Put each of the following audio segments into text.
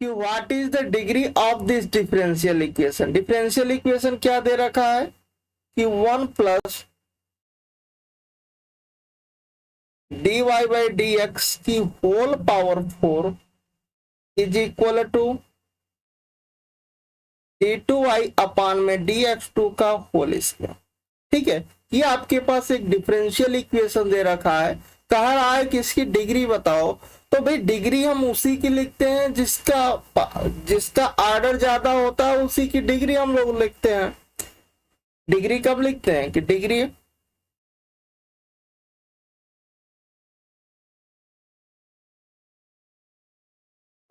कि what is the degree of this differential equation. Differential equation क्या दे रखा है कि 1 plus dy by d x की whole power 4 is equal to d2y upon में dx2 का होल स्क्वायर। ठीक है, ये आपके पास एक डिफरेंशियल इक्वेशन दे रखा है, कह रहा है कि इसकी डिग्री बताओ। तो भाई डिग्री हम उसी की लिखते हैं जिसका आर्डर ज्यादा होता है, उसी की डिग्री हम लोग लिखते हैं। डिग्री कब लिखते हैं कि degree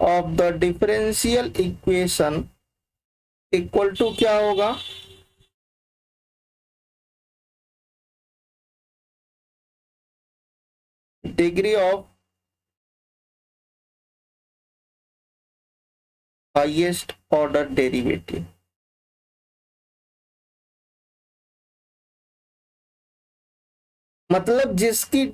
of the differential equation equal to क्या होगा, degree of highest order derivative. मतलब जिसकी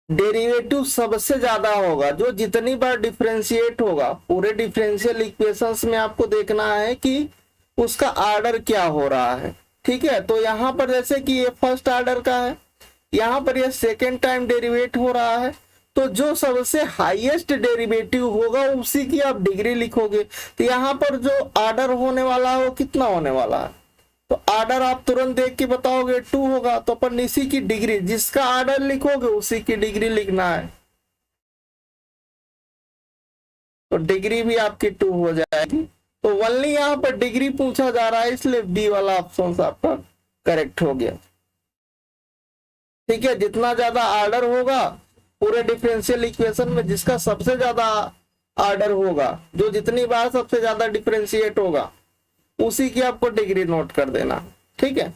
डेरिवेटिव सबसे ज्यादा होगा, जो जितनी बार डिफरेंशिएट होगा, पूरे डिफरेंशियल इक्वेशंस में आपको देखना है कि उसका आर्डर क्या हो रहा है। ठीक है, तो यहां पर जैसे कि ये फर्स्ट आर्डर का है, यहां पर ये सेकेंड टाइम डेरिवेट हो रहा है, तो जो सबसे हाईएस्ट डेरिवेटिव होगा उसी की आप डिग्री लिखोगे। तो यहाँ पर जो आर्डर होने वाला है वो कितना होने वाला है, तो आर्डर आप तुरंत देख के बताओगे 2 होगा, तो अपन इसी की डिग्री, जिसका आर्डर लिखोगे उसी की डिग्री लिखना है, तो डिग्री भी आपकी 2 हो जाएगी। तो ओनली यहाँ पर डिग्री पूछा जा रहा है, इसलिए बी वाला ऑप्शन आपका करेक्ट हो गया। ठीक है, जितना ज्यादा आर्डर होगा पूरे डिफरेंशियल इक्वेशन में, जिसका सबसे ज्यादा आर्डर होगा, जो जितनी बार सबसे ज्यादा डिफरेंशिएट होगा, उसी की आपको डिग्री नोट कर देना। ठीक है,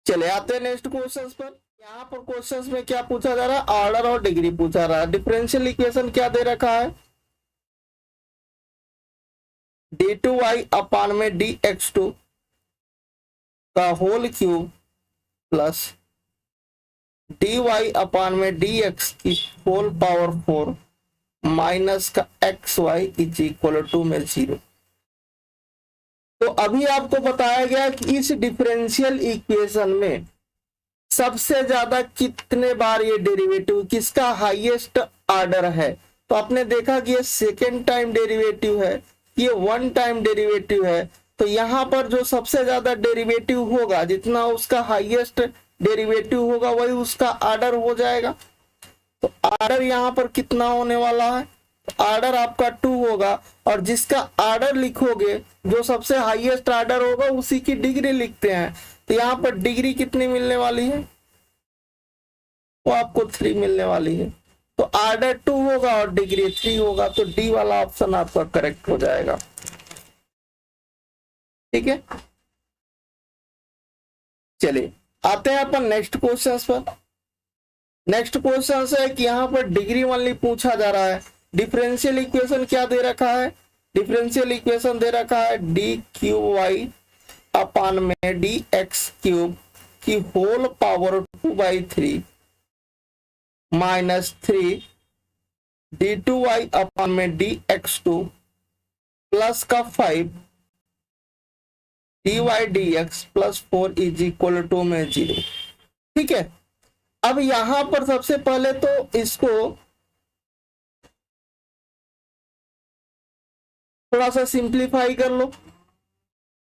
चले आते हैं नेक्स्ट क्वेश्चंस पर। यहाँ पर क्वेश्चंस में क्या पूछा जा रहा है, ऑर्डर और डिग्री पूछा रहा है। डिफरेंशियल इक्वेशन क्या दे रखा है, d2y अपान में dx2 का होल क्यूब प्लस dy अपान में dx की होल पावर 4 माइनस का xy इज इक्वल टू में 0। तो अभी आपको बताया गया कि इस डिफरेंशियल इक्वेशन में सबसे ज्यादा कितने बार ये डेरिवेटिव, किसका हाईएस्ट आर्डर है। तो आपने देखा कि ये सेकेंड टाइम डेरिवेटिव है, ये 1 टाइम डेरिवेटिव है। तो यहाँ पर जो सबसे ज्यादा डेरिवेटिव होगा, जितना उसका हाईएस्ट डेरिवेटिव होगा वही उसका आर्डर हो जाएगा। तो आर्डर यहाँ पर कितना होने वाला है, आर्डर आपका 2 होगा, और जिसका आर्डर लिखोगे, जो सबसे हाईएस्ट आर्डर होगा उसी की डिग्री लिखते हैं। तो यहाँ पर डिग्री कितनी मिलने वाली है, वो आपको 3 मिलने वाली है। तो आर्डर 2 होगा और डिग्री 3 होगा, तो डी वाला ऑप्शन आपका करेक्ट हो जाएगा। ठीक है, चलिए आते हैं अपन नेक्स्ट क्वेश्चन पर। नेक्स्ट क्वेश्चन है कि यहाँ पर डिग्री ओनली पूछा जा रहा है। डिफरेंशियल इक्वेशन क्या दे रखा है, डिफरेंशियल इक्वेशन दे रखा है डी क्यू वाई अपान में डी एक्स क्यूब की whole power 2/3 minus 3 d2y upon में dx2 प्लस का 5 dy dx plus 4 is equal to में 0। ठीक है, अब यहां पर सबसे पहले तो इसको थोड़ा सा सिंप्लीफाई कर लो,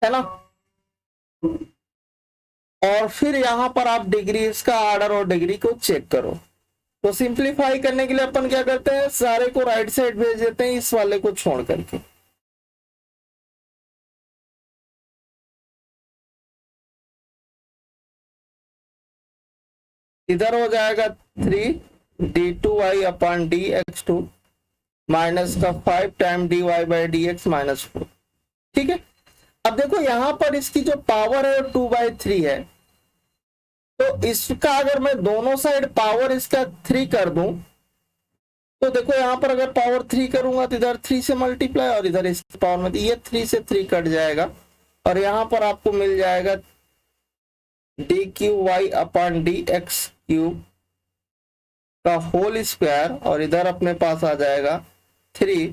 है ना, और फिर यहां पर आप डिग्री, इसका आर्डर और डिग्री को चेक करो। तो सिंप्लीफाई करने के लिए अपन क्या करते हैं, सारे को राइट साइड भेज देते हैं, इस वाले को छोड़ करके। इधर हो जाएगा 3 d2y अपान dx2 माइनस का 5 time dy by dx minus 4। ठीक है, अब देखो यहां पर इसकी जो पावर है 2/3 है, तो इसका अगर मैं दोनों साइड पावर इसका 3 कर दूं, तो देखो यहां पर अगर पावर 3 करूंगा तो इधर 3 से मल्टीप्लाई और इधर इसकी पावर में, ये 3 से 3 कट जाएगा, और यहां पर आपको मिल जाएगा डी क्यू वाई अपान डी एक्स क्यूब का होल स्क्वायर, और इधर अपने पास आ जाएगा 3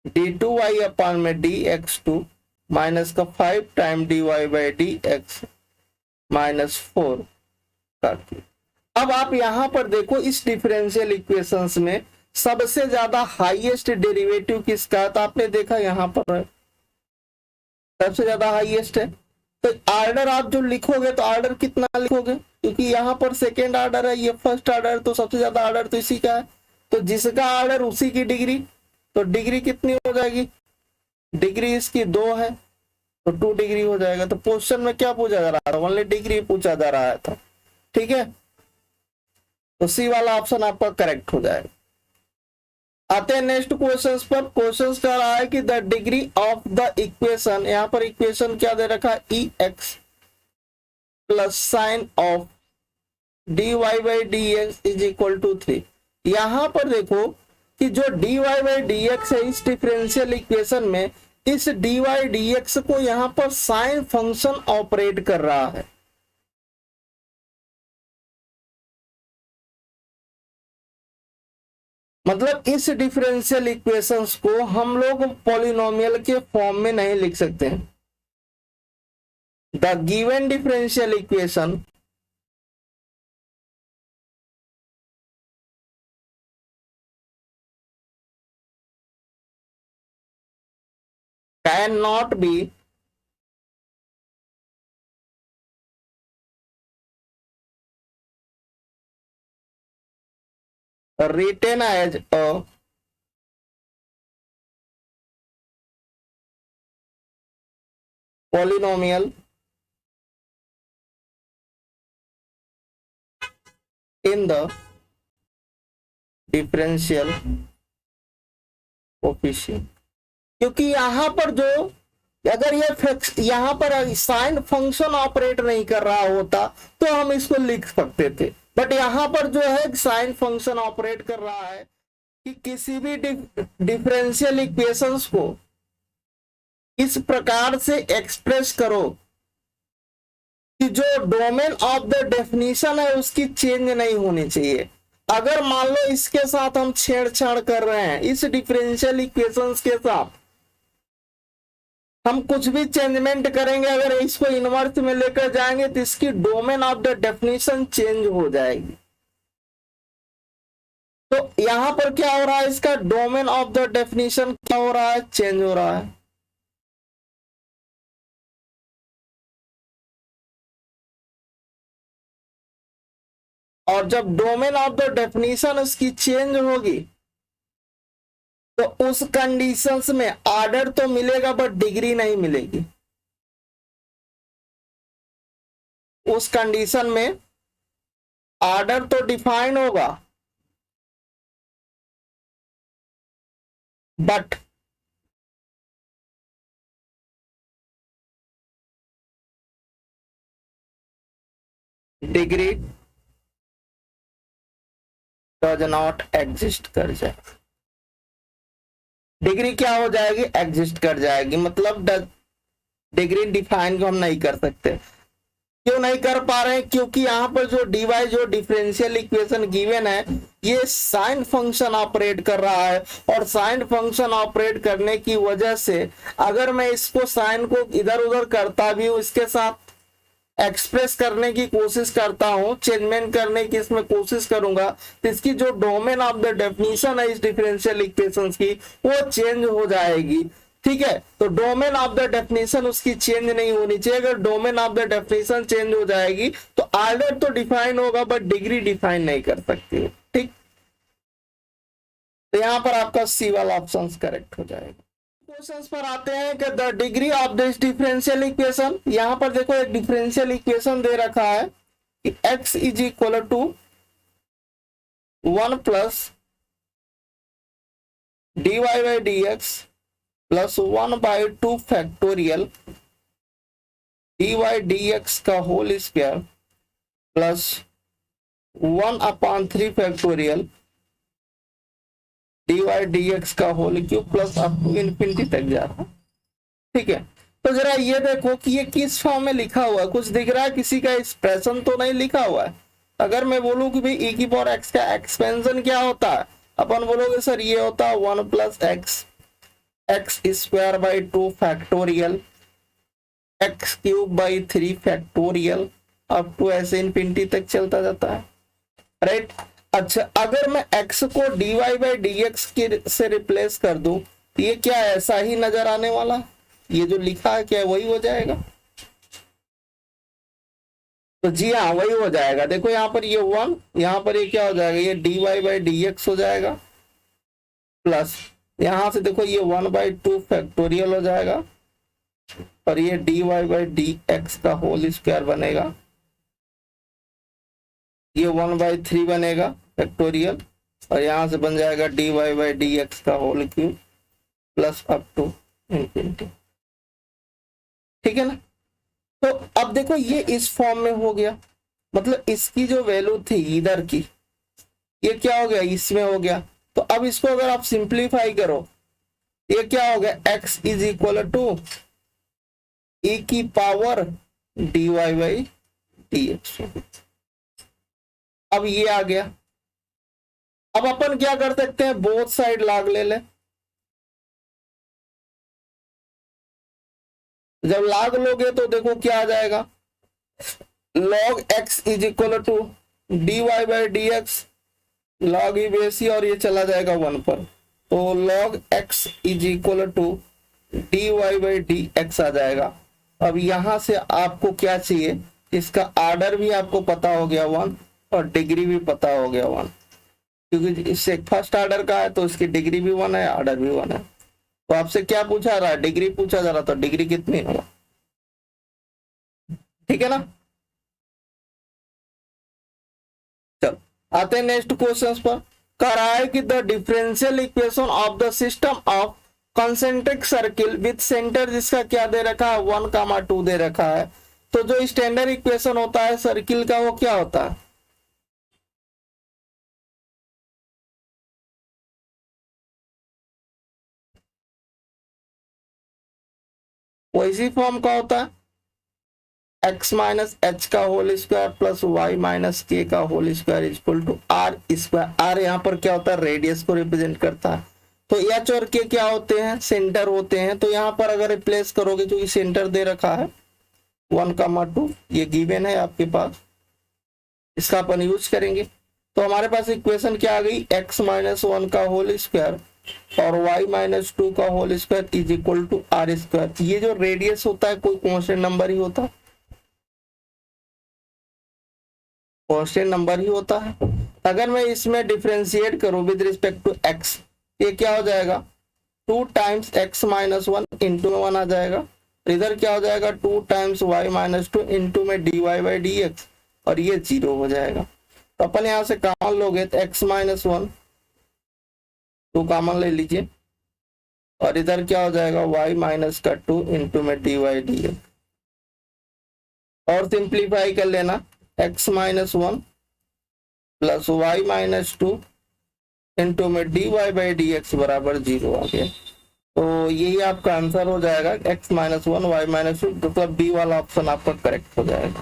d2y अपान में dx2 माइनस का 5 time dy by dx minus 4 का क्यूब। अब आप यहां पर देखो इस डिफरेंशियल इक्वेशंस में सबसे ज्यादा हाईएस्ट डेरिवेटिव किसका है, तो आपने देखा यहां पर सबसे ज्यादा हाईएस्ट है। तो ऑर्डर आप जो लिखोगे तो ऑर्डर कितना लिखोगे, क्योंकि यहाँ पर सेकेंड ऑर्डर है, ये फर्स्ट ऑर्डर, तो सबसे ज्यादा ऑर्डर तो इसी का है। तो जिसका ऑर्डर उसी की डिग्री, तो डिग्री कितनी हो जाएगी, डिग्री इसकी 2 है तो 2 डिग्री हो जाएगा। तो क्वेश्चन में क्या पूछा जा रहा था, ओनली डिग्री पूछा जा रहा था। ठीक है, तो सी वाला ऑप्शन आपका करेक्ट हो जाएगा। आते हैं नेक्स्ट क्वेश्चंस पर। क्वेश्चंस कह रहा है कि the degree of the equation, यहां पर इक्वेशन क्या दे रखा है, e x plus sine of d y by d x is equal to 3। यहां पर देखो कि जो d y by d x है इस डिफरेंशियल इक्वेशन में, इस डी वाई डी एक्स को यहां पर साइन फंक्शन ऑपरेट कर रहा है। मतलब इस डिफरेंशियल इक्वेशंस को हम लोग पॉलिनोमियल के फॉर्म में नहीं लिख सकते हैं। The given differential equation can not be written as a polynomial in the differential coefficient. क्योंकि यहां पर जो अगर ये यहां पर साइन फंक्शन ऑपरेट नहीं कर रहा होता तो हम इसको लिख सकते थे, बट यहां पर जो है साइन फंक्शन ऑपरेट कर रहा है कि किसी भी डिफरेंशियल इक्वेशंस को इस प्रकार से एक्सप्रेस करो कि जो डोमेन ऑफ द डेफिनेशन है उसकी चेंज नहीं होनी चाहिए। अगर मान लो इसके साथ हम छेड़छाड़ कर रहे हैं, इस डिफरेंशियल इक्वेशंस के साथ हम कुछ भी चेंजमेंट करेंगे, अगर इसको इनवर्स में लेकर जाएंगे तो इसकी domain of the definition change हो जाएगी। तो यहां पर क्या हो रहा है, इसका डोमेन ऑफ द डेफिनेशन क्या हो रहा है, चेंज हो रहा है। और जब डोमेन ऑफ द डेफिनेशन उसकी चेंज होगी तो उस कंडीशंस में ऑर्डर तो मिलेगा बट डिग्री नहीं मिलेगी। उस कंडीशन में ऑर्डर तो डिफाइन होगा but degree does not exist कर जाए। डिग्री क्या हो जाएगी, एग्जिस्ट कर जाएगी। मतलब डिग्री डिफाइन को हम नहीं कर सकते। क्यों नहीं कर पा रहे हैं, क्योंकि यहां पर जो डीवाई जो डिफरेंशियल इक्वेशन गिवन है ये साइन फंक्शन ऑपरेट कर रहा है, और साइन फंक्शन ऑपरेट करने की वजह से अगर मैं इसको साइन को इधर उधर करता भी हूं, इसके साथ एक्सप्रेस करने की कोशिश करता हूं, चेंजमेंट करने की इसमें कोशिश करूंगा, तो इसकी जो डोमेन ऑफ द डेफिनेशन है इस डिफरेंशियल इक्वेशंस की वो चेंज हो जाएगी। ठीक है, तो डोमेन ऑफ द डेफिनेशन उसकी चेंज नहीं होनी चाहिए। अगर domain of the definition change हो जाएगी तो ऑर्डर तो डिफाइन होगा बट डिग्री डिफाइन नहीं कर सकती। ठीक, तो यहां पर आपका सी वाला ऑप्शन करेक्ट हो जाएगा। क्वेश्चंस पर आते हैं कि the degree of this differential equation. यहां पर देखो एक डिफरेंशियल इक्वेशन दे रखा है कि x is equal to 1 plus dy by d x plus 1/2 factorial dy dx का whole square plus 1/3 factorial dy dx का whole cube plus up to infinity तक जा रहा है। ठीक है, तो जरा ये देखो कि ये किस फॉर्म में लिखा हुआ है, कुछ दिख रहा है, किसी का एक्सप्रेशन तो नहीं लिखा हुआ है। अगर मैं बोलूं कि भाई e की पावर x का एक्सपेंशन क्या होता है, अपन बोलोगे सर ये होता है 1 plus x x square by 2 factorial, x cube by 3 factorial, up to ऐसे इनफिनिटी तक चलता जाता है, राइट। अच्छा, अगर मैं x को dy बाई डी एक्स से रिप्लेस कर दूं, ये क्या ऐसा ही नजर आने वाला, ये जो लिखा है क्या वही हो जाएगा? तो जी हाँ, वही हो जाएगा। देखो यहाँ पर ये 1, यहाँ पर ये क्या हो जाएगा, ये dy बाई डी एक्स हो जाएगा, प्लस यहां से देखो ये 1/2 फैक्टोरियल हो जाएगा, और ये dy बाई डी एक्स का होल स्क्वायर बनेगा, ये 1/3 बनेगा फैक्टोरियल, और यहां से बन जाएगा dy बाई डी एक्स का whole cube plus up to infinity. ठीक है ना? तो अब देखो ये इस फॉर्म में हो गया, मतलब इसकी जो वैल्यू थी इधर की, ये क्या हो गया, इसमें हो गया। तो अब इसको अगर आप सिंप्लीफाई करो, ये क्या हो गया, x is equal to e की power dy by d x. अब ये आ गया। अब अपन क्या कर सकते हैं, बोथ साइड लॉग ले ले। जब लॉग लोगे तो देखो क्या आ जाएगा, log x is equal to dy by d x log e बेसी, और ये चला जाएगा 1 पर, तो log x is equal to dy by d x आ जाएगा। अब यहां से आपको क्या चाहिए, इसका आर्डर भी आपको पता हो गया 1, और डिग्री भी पता हो गया 1, क्योंकि इससे फर्स्ट आर्डर का है तो इसकी डिग्री भी 1 है, आर्डर भी 1 है। तो आपसे क्या पूछा रहा है, डिग्री पूछा जा रहा, तो डिग्री कितनी होगा? ठीक है ना? चलो आते हैं नेक्स्ट क्वेश्चन पर। कह रहा है कि the differential equation of the system of concentric circle with centre, जिसका क्या दे रखा है, 1,2 दे रखा है। तो जो स्टैंडर्ड इक्वेशन होता है सर्किल का वो क्या होता है, वो इसी फॉर्म का होता है, x माइनस एच का whole square plus y minus k का whole square equal to r square. R यहाँ पर क्या होता है, रेडियस को रिप्रेजेंट करता है। तो एच और के क्या होते हैं, सेंटर होते हैं। तो यहाँ पर अगर रिप्लेस करोगे, जो सेंटर दे रखा है 1,2, ये गिवन है आपके पास, इसका अपन यूज करेंगे। तो हमारे पास इक्वेशन क्या आ गई, x माइनस 1 का होल स्क्वायर और y माइनस 2 का whole square is equal to r square. ये जो रेडियस होता है कोई कॉन्स्टेंट नंबर ही होता है, कॉन्स्टेंट नंबर ही होता है। अगर मैं इसमें डिफरेंशिएट करूं विद रिस्पेक्ट टू x, ये क्या हो जाएगा, 2 टाइम्स x माइनस 1 इंटू में 1 आ जाएगा। इधर क्या हो जाएगा, 2 टाइम्स y माइनस 2 इंटू में dy बाई डी एक्स, और ये 0 हो जाएगा। तो अपन यहाँ से कॉमन लोगे तो x माइनस 1 2 कॉमन ले लीजिए, और इधर क्या हो जाएगा, y माइनस का 2 इंटू में dy डी एक्स, और सिंप्लीफाई कर लेना, x minus 1 plus y minus 2 into में dy बाई डी एक्स बराबर 0 आ गया। तो यही आपका आंसर हो जाएगा, x माइनस 1 वाई माइनस 2, मतलब बी वाला ऑप्शन आपका करेक्ट हो जाएगा।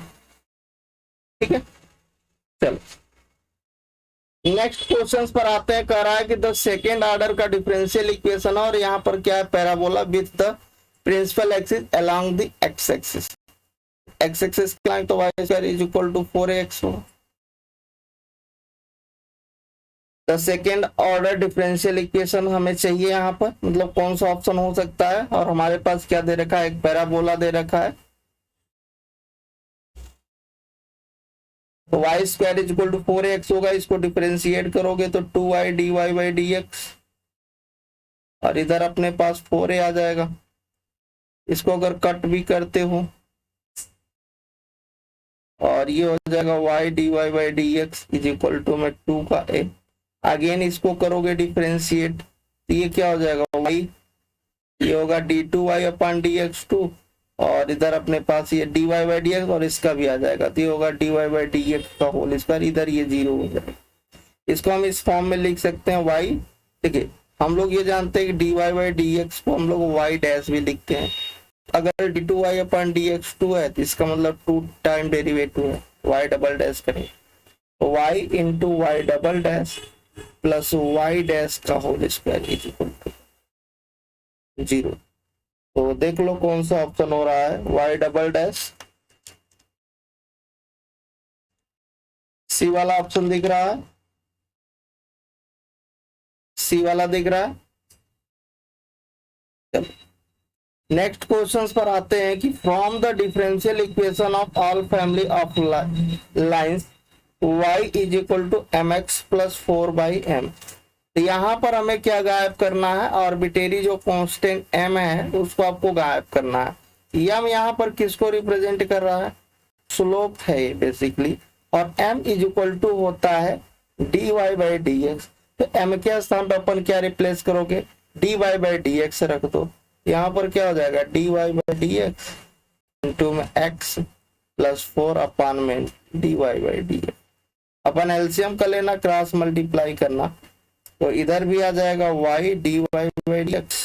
ठीक है, चलो नेक्स्ट क्वेश्चन पर आते हैं। कह रहा है कि द सेकेंड ऑर्डर का डिफरेंशियल इक्वेशन, और यहाँ पर क्या है, parabola with the principal axis along the x axis. X axis तो y square is equal to 4x होगा। The second order differential equation हमें चाहिए यहाँ पर, मतलब कौन सा ऑप्शन हो सकता है, और हमारे पास क्या दे रखा है, एक पैराबोला दे रखा है। तो y square is equal to 4x होगा, इसको डिफरेंशिएट करोगे तो 2y dy by d x, और इधर अपने पास 4a आ जाएगा। इसको अगर कट भी करते हो, और ये हो जाएगा y dy by d x is equal to में 2 का a। अगेन इसको करोगे डिफरेंशिएट, तो ये क्या हो जाएगा, y ये होगा d2y अपन dx2, और इधर अपने पास ये dy बाई डी एक्स, और इसका भी आ जाएगा, तो ये होगा dy बाई डी एक्स का होल स्क्वायर, इधर ये 0 हो जाएगा। इसको हम इस फॉर्म में लिख सकते हैं y। देखिए हम लोग ये जानते हैं कि dy बाई डी एक्स को हम लोग y डैश भी लिखते हैं। अगर d2y अपन dx2 है तो इसका मतलब 2 टाइम डेरिवेटिव है, y डबल डैश करें, तो y into y double dash plus y dash का whole square is equal to zero. तो देख लो कौन सा ऑप्शन हो रहा है, वाई डबल डैश, सी वाला ऑप्शन दिख रहा है, सी वाला दिख रहा है। चलो नेक्स्ट क्वेश्चन पर आते हैं कि from the differential equation of all family of lines y is equal to m x plus 4/m। तो यहाँ पर हमें क्या गायब करना है, आर्बिट्रेरी जो कांस्टेंट m है उसको आपको गायब करना है। m यहाँ पर किसको रिप्रेजेंट कर रहा है, स्लोप है ये बेसिकली, और m इज इक्वल टू होता है dy/dx। तो m के स्थान पर अपन क्या रिप्लेस करोगे, dy/dx रख दो। यहाँ पर क्या हो जाएगा, dy/dx इंटू में x प्लस 4 अपान में dy/dx। अपन एलसीएम कर लेना, क्रॉस मल्टीप्लाई करना, तो इधर भी आ जाएगा y dy/dx,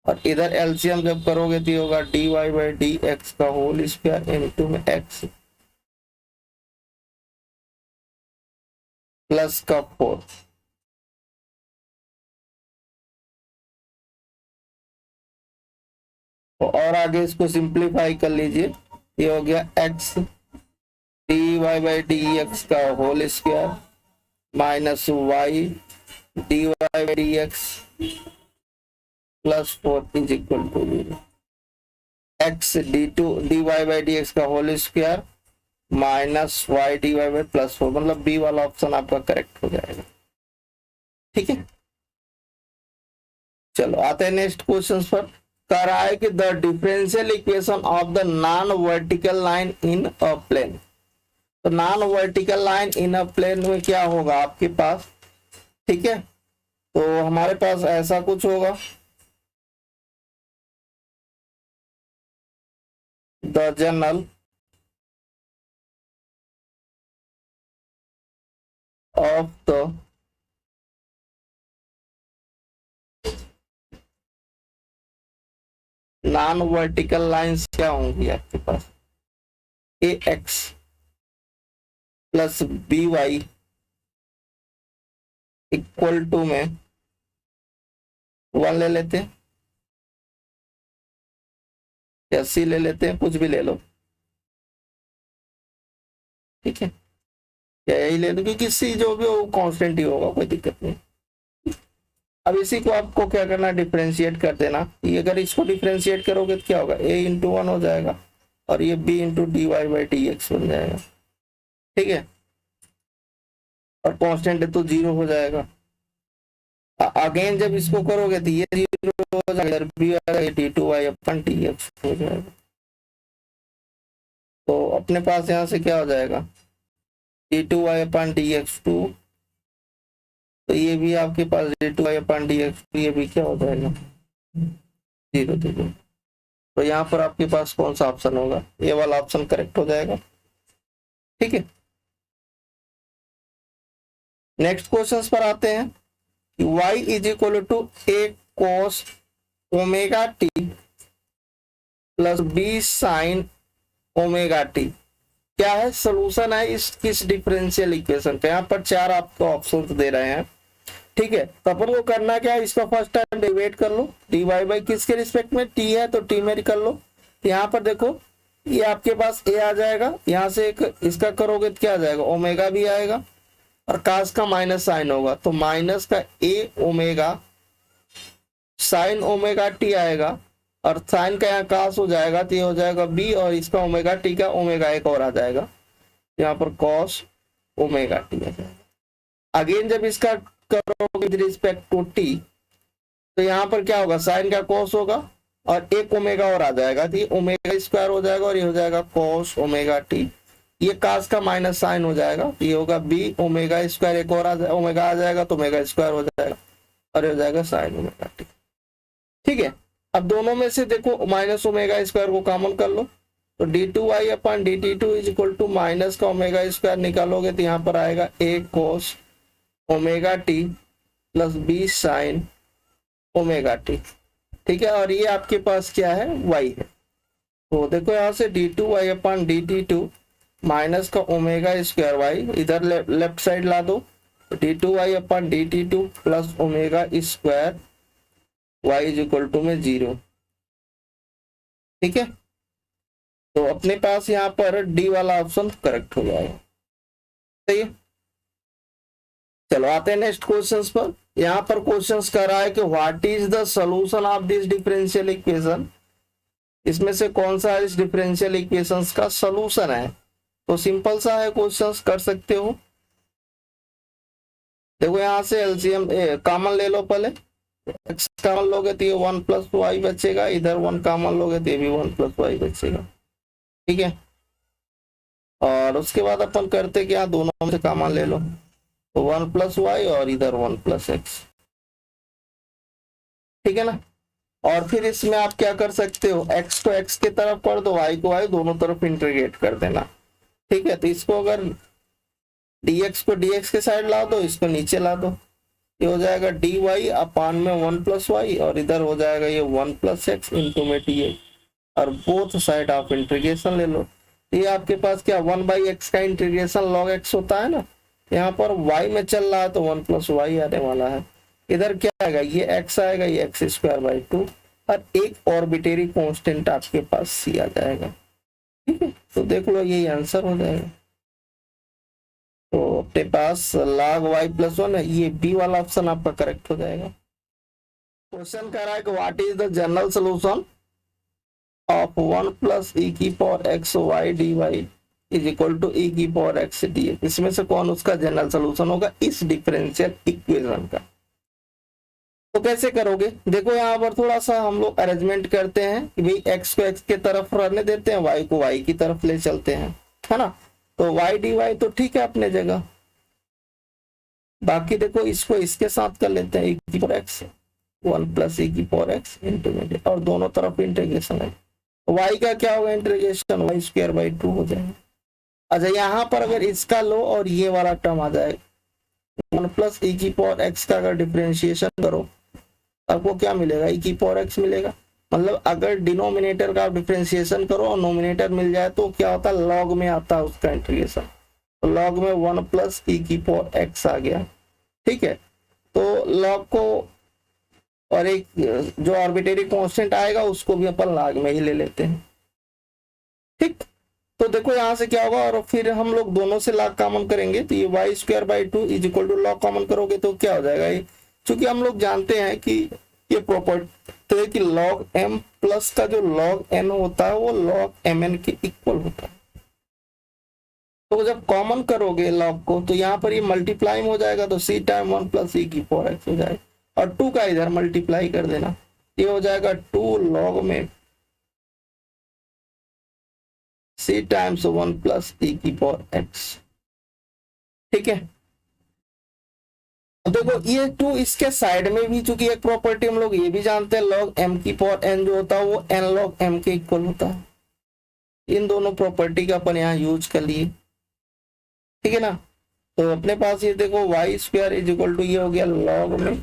और इधर एलसीएम जब करोगे तो होगा dy/dx का होल स्क्वायर इनटू में x प्लस का 4। और आगे इसको सिंप्लीफाई कर लीजिए, ये हो गया x dy/dx का whole square minus y dy/dx plus 4 is equal to 0। x dy/dx का whole square minus y dy plus 4, मतलब बी वाला ऑप्शन आपका करेक्ट हो जाएगा। ठीक है, चलो आते हैं नेक्स्ट क्वेश्चन पर। कह रहा है कि the differential equation of the non vertical line in a plane. तो non vertical line in a plane में क्या होगा आपके पास, ठीक है, तो हमारे पास ऐसा कुछ होगा, the general of the non vertical lines क्या होंगी आपके पास, a x plus b y equal to में 1 ले लेते हैं, या सी ले लेते हैं, कुछ भी ले लो, ठीक है, या यही ले लो, क्योंकि सी जो भी हो कांस्टेंट ही होगा, कोई दिक्कत नहीं। अब इसी को आपको क्या करना, डिफरेंशिएट कर देना। ये अगर इसको डिफरेंशिएट करोगे तो क्या होगा, a इंटू 1 हो जाएगा, और ये b इंटू dy/dx बन जाएगा। ठीक है, और कांस्टेंट है तो 0 हो जाएगा। अगेन जब इसको करोगे तो ये 0 हो जाएगा, इधर b आएगा, d2y/dx हो जाएगा। तो अपने पास यहाँ से क्या हो जाएगा, d2y/dx 2, तो ये भी आपके पास d2y/dx, ये भी क्या हो जाएगा 0 0। तो यहाँ पर आपके पास कौन सा ऑप्शन होगा, ये वाला ऑप्शन करेक्ट हो जाएगा। ठीक है, नेक्स्ट क्वेश्चन पर आते हैं कि y is equal to a cos omega t plus b sin omega t। क्या है सोल्यूशन है किस डिफरेंशियल इक्वेशन का। यहाँ पर 4 आपको ऑप्शन दे रहे हैं, ठीक है, तो अपन को करना क्या है, इसका फर्स्ट टाइम डिवाइड कर लो, dy बाई किसके रिस्पेक्ट में, t है तो t में कर लो। यहाँ पर देखो ये आपके पास a आ जाएगा, यहाँ से एक इसका करोगे तो क्या आ जाएगा, ओमेगा भी आएगा, और कास का माइनस साइन होगा, तो माइनस का a omega sine omega t आएगा, और साइन का यहाँ कास हो जाएगा तो ये हो जाएगा b, और इसका ओमेगा t का ओमेगा एक और आ जाएगा, यहाँ पर कॉस ओमेगा t आ जाएगा। अगेन जब इसका करोगे विद रिस्पेक्ट टू t, तो यहाँ पर क्या होगा, साइन का कॉस होगा, और एक ओमेगा और आ जाएगा, तो ये ओमेगा स्क्वायर हो जाएगा, और ये हो जाएगा कॉस ओमेगा t। ये कास का माइनस साइन हो जाएगा, तो ये होगा b ओमेगा स्क्वायर, एक और ओमेगा आ जाएगा तो ओमेगा स्क्वायर हो जाएगा, और ये हो जाएगा साइन ओमेगा t। ठीक है, अब दोनों में से देखो माइनस ओमेगा स्क्वायर को कॉमन कर लो, तो d2y/dt2 इज इक्वल टू माइनस का ओमेगा स्क्वायर निकालोगे तो यहाँ पर आएगा a cos omega t plus b sine omega t। ठीक है, और ये आपके पास क्या है, y है। तो देखो यहाँ से d2y/dt2 माइनस का ओमेगा स्क्वायर y, इधर लेफ्ट साइड ला दो, d2y/dt2 plus omega square y is equal to में 0। ठीक है, तो अपने पास यहाँ पर डी वाला ऑप्शन करेक्ट हो जाएगा। सही है, चलो आते हैं नेक्स्ट क्वेश्चंस पर। यहाँ पर क्वेश्चंस कर रहा है कि what is the solution of this differential equation, इसमें से कौन सा इस डिफरेंशियल इक्वेशंस का सॉल्यूशन है। तो सिंपल सा है, क्वेश्चंस कर सकते हो। देखो यहाँ से एलसीएम कॉमन ले लो, पहले x कॉमन लोगे तो ये 1 प्लस वाई बचेगा, इधर 1 कॉमन लोगे तो ये भी 1 प्लस वाई बचेगा। ठीक है, और उसके बाद अपन करते क्या, दोनों में से कॉमन ले लो, तो 1 प्लस वाई और इधर 1 प्लस एक्स। ठीक है ना, और फिर इसमें आप क्या कर सकते हो, x को x के तरफ कर दो, y को y, दोनों तरफ इंटीग्रेट कर देना। ठीक है, तो इसको अगर dx को dx के साइड ला दो, इसको नीचे ला दो, ये हो जाएगा dy अपान में 1 प्लस वाई, और इधर हो जाएगा ये 1 प्लस एक्स इंटू में dx, और बोथ साइड आप इंटीग्रेशन ले लो। ये आपके पास क्या 1 बाई एक्स का इंटीग्रेशन लॉग एक्स होता है ना, यहाँ पर y में चल रहा है तो 1 प्लस वाई आने वाला है। इधर क्या आएगा, ये x आएगा, ये एक्स स्क्वायर बाई 2, और एक ऑर्बिटरी कांस्टेंट आपके पास c आ जाएगा। ठीक है, तो देख लो यही आंसर हो जाएगा। तो अपने पास log y प्लस 1 है, ये बी वाला ऑप्शन आपका करेक्ट हो जाएगा। क्वेश्चन कह रहा है कि what is the general solution of 1 plus e की power x y d y is equal to e की पावर एक्स डी एक्स, इसमें से कौन उसका जनरल सोल्यूशन होगा इस डिफरेंशियल इक्वेशन का। तो कैसे करोगे, देखो यहाँ पर थोड़ा सा हम लोग अरेंजमेंट करते हैं कि भाई x को x के तरफ रहने देते हैं, y को y की तरफ ले चलते हैं, है ना। तो y dy तो ठीक है अपने जगह, बाकी देखो इसको इसके साथ कर लेते हैं, e की पावर x 1 प्लस e की पावर x इंटीग्रेट, और दोनों तरफ इंटीग्रेशन है, तो y का क्या होगा इंटीग्रेशन, y स्क्वायर बाई 2 हो जाएगा। अच्छा यहाँ पर अगर इसका लो और ये वाला टर्म आ जाएगा, 1 प्लस e की पावर x का अगर डिफरेंशिएशन करो आपको क्या मिलेगा, e की पावर x मिलेगा। मतलब अगर डिनोमिनेटर का डिफरेंशिएशन करो और नोमिनेटर मिल जाए तो क्या होता है, लॉग में आता है उसका इंटीग्रेशन, तो लॉग में 1 प्लस e की पावर x आ गया। ठीक है, तो लॉग को और एक जो आर्बिट्रेरी कांस्टेंट आएगा उसको भी अपन लॉग में ही ले लेते हैं। ठीक, तो देखो यहाँ से क्या होगा, और फिर हम लोग दोनों से लॉग कॉमन करेंगे, तो ये y square by 2 is equal to log common करोगे तो क्या हो जाएगा, ये चूंकि हम लोग जानते हैं कि ये प्रॉपर्टी है कि log m प्लस का जो log n होता है वो log mn के इक्वल होता है। तो जब कॉमन करोगे log को तो यहाँ पर ये मल्टीप्लाई हो जाएगा, तो c टाइम 1 प्लस e की पावर x हो जाएगा, और 2 का इधर मल्टीप्लाई कर देना, ये हो जाएगा 2 log में c टाइम्स 1 प्लस e की पावर x। ठीक है, देखो ये 2 इसके साइड में भी, चूंकि एक प्रॉपर्टी हम लोग ये भी जानते हैं log m की पावर n जो होता है वो n log m के इक्वल होता है, इन दोनों प्रॉपर्टी का अपन यहाँ यूज कर लिए। ठीक है ना, तो अपने पास ये देखो y square is equal to ये हो गया log में,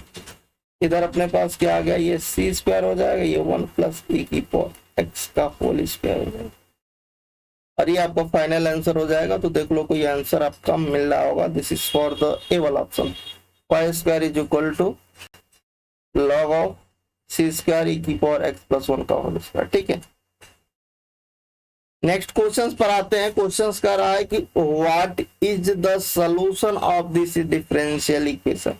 इधर अपने पास क्या आ गया, ये c स्क्वायर हो जाएगा, ये 1 प्लस e की पावर x का होल स्क्वायर हो जाएगा, और ये आपका फाइनल आंसर हो जाएगा। तो देख लो कोई आंसर आपका मिल रहा होगा, this is for the a वाला option, y square is equal to log of c square e की पावर x प्लस 1 का होल स्क्वायर। ठीक है, नेक्स्ट क्वेश्चंस पर आते हैं। क्वेश्चंस कर रहा है कि what is the solution of this differential equation.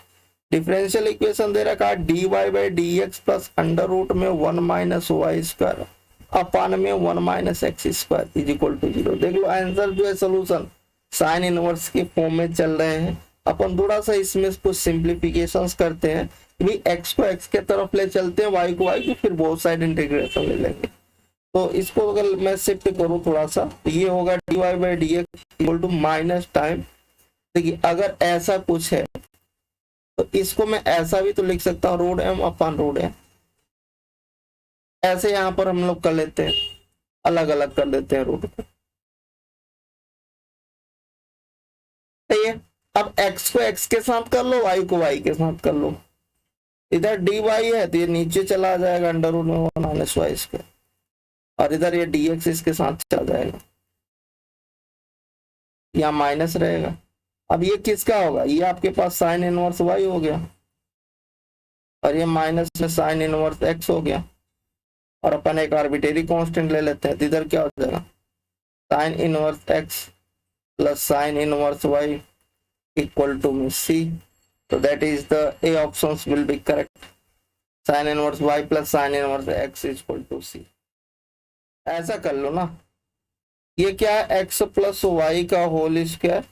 Differential equation दे रखा है dy by dx plus under root में 1 माइनस वाई स्क्वायर अपान में 1 minus x square is equal to 0। देख लो आंसर जो है सोल्यूशन साइन इनवर्स के फॉर्म में चल रहे हैं। अपन थोड़ा सा इसमें कुछ सिंप्लीफिकेशंस करते हैं, भी x को x के तरफ ले चलते हैं, y को y को, फिर बोथ साइड इंटीग्रेशन ले लेंगे। तो इसको अगर मैं शिफ्ट करूं थोड़ा सा, तो ये होगा dy by d x equal to minus time, देखिए अगर ऐसा कुछ है तो इसको मैं ऐसा भी तो लिख सकता हूँ root m upon root m, ऐसे यहाँ पर हम लोग कर लेते हैं, अलग अलग कर देते हैं रूट को। सही है, अब x को x के साथ कर लो, y को y के साथ कर लो, इधर dy है तो ये नीचे चला जाएगा अंडर रूट में 1 माइनस वाई स्क्वायर, और इधर ये dx इसके साथ चला जाएगा, यहाँ माइनस रहेगा। अब ये किसका होगा, ये आपके पास साइन इनवर्स y हो गया, और ये माइनस में साइन इनवर्स एक्स हो गया, और अपन एक आर्बिट्रेरी कांस्टेंट ले लेते हैं, तो इधर क्या हो जाएगा sine inverse x plus sine inverse y equal to में सी। तो that is the a options will be correct, sine inverse y plus sine inverse x equal to c. ऐसा कर लो ना, ये क्या है एक्स प्लस वाई का whole square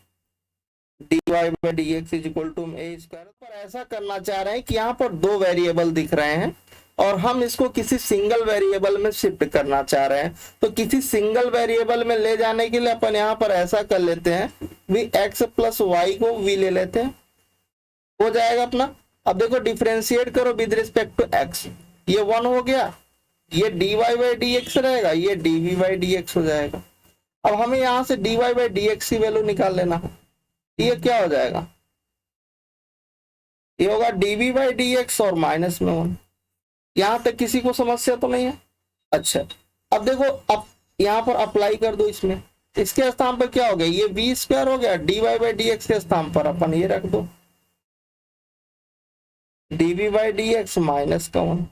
dy by d x is equal to a square. पर ऐसा करना चाह रहे हैं कि यहाँ पर दो वेरिएबल दिख रहे हैं और हम इसको किसी सिंगल वेरिएबल में शिफ्ट करना चाह रहे हैं। तो किसी सिंगल वेरिएबल में ले जाने के लिए अपन यहाँ पर ऐसा कर लेते हैं, वी एक्स प्लस वाई को वी ले लेते हैं, हो जाएगा अपना। अब देखो डिफरेंशिएट करो विद रिस्पेक्ट टू एक्स, ये 1 हो गया, ये dy बाई डी एक्स रहेगा, ये dv बाई डी एक्स हो जाएगा। अब हमें यहाँ से dy बाई डी एक्स की वैल्यू निकाल लेना है, ये क्या हो जाएगा, ये होगा dv बाई डी एक्स और माइनस में 1। यहां तक किसी को समस्या तो नहीं है? अच्छा, अब देखो अब यहाँ पर अप्लाई कर दो इसमें, इसके स्थान पर क्या हो गया, ये v स्क्वायर हो गया, dy बाई डी एक्स के स्थान पर अपन ये रख दो dv by d x minus का 1,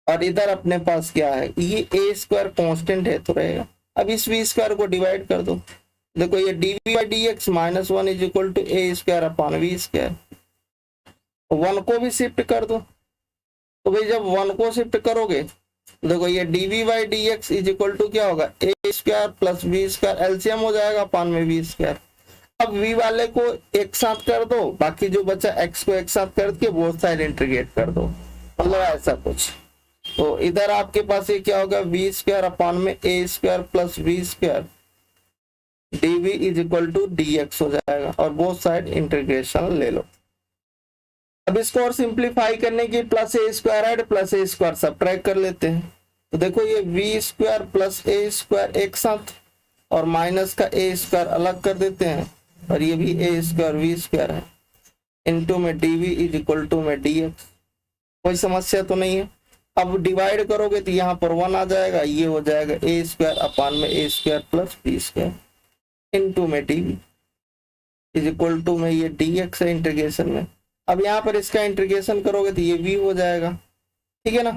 और इधर अपने पास क्या है, ये a स्क्वायर कॉन्स्टेंट है तो रहेगा। अब इस v स्क्वायर को डिवाइड कर दो, देखो ये dv by d x minus 1 is equal to a square upon v square. 1 को भी शिफ्ट कर दो, तो भाई जब 1 को शिफ्ट करोगे देखो ये dv by d x is equal to क्या होगा, a square plus v square, LCM हो जाएगा अपॉन में v स्क्वायर। अब v वाले को एक साथ कर दो, बाकी जो बचा x को एक साथ करके बोथ साइड इंटीग्रेट कर दो, मतलब ऐसा कुछ। तो इधर आपके पास ये क्या होगा, v स्क्वायर अपॉन में a square plus v square dv is equal to dx हो जाएगा, और बोथ साइड इंटीग्रेशन ले लो। अब इसको और सिंप्लीफाई करने की प्लस ए स्क्वायर ऐड प्लस ए स्क्वायर सब्ट्रैक्ट कर लेते हैं, तो देखो ये v स्क्वायर प्लस ए स्क्वायर एक साथ, और माइनस का ए स्क्वायर अलग कर देते हैं, और ये भी ए स्क्वायर वी स्क्वायर है, इनटू में dv इज इक्वल टू में dx। कोई समस्या तो नहीं है? अब डिवाइड करोगे तो यहाँ पर 1 आ जाएगा, ये हो जाएगा ए स्क्वायर अपॉन में a square plus b square into में dv इज इक्वल टू में ये dx है इंटीग्रेशन में। अब यहाँ पर इसका इंटीग्रेशन करोगे तो ये v हो जाएगा, ठीक है ना।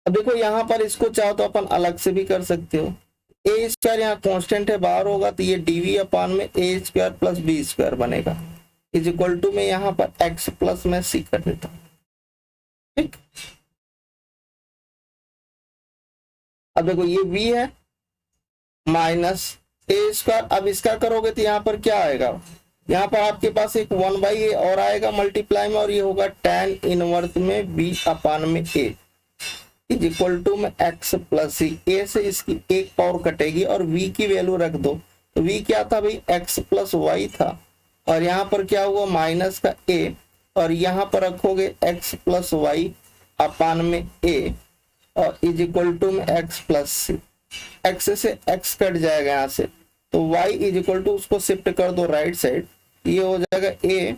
अब देखो यहाँ पर इसको चाहो तो अपन अलग से भी कर सकते हो, ए स्क्वायर यहाँ कॉन्स्टेंट है बाहर होगा, तो ये dv अपॉन में a square plus b square बनेगा, इज इक्वल टू में यहाँ पर x प्लस में c कर देता हूँ, ठीक। अब देखो ये v है माइनस ए स्क्वायर, अब इसका करोगे तो यहाँ पर क्या आएगा, यहाँ पर आपके पास एक 1/a और आएगा मल्टीप्लाई में, और ये होगा tan इनवर्स में b अपॉन में a इज इक्वल टू में x प्लस सी। a से इसकी एक पावर कटेगी और v की वैल्यू रख दो, तो v क्या था भाई x प्लस वाई था, और यहाँ पर क्या हुआ माइनस का a, और यहाँ पर रखोगे x प्लस वाई अपॉन में a और इज इक्वल टू में x प्लस सी। x से x कट जाएगा यहाँ से, तो y इज इक्वल टू उसको शिफ्ट कर दो राइट साइड, ये हो जाएगा a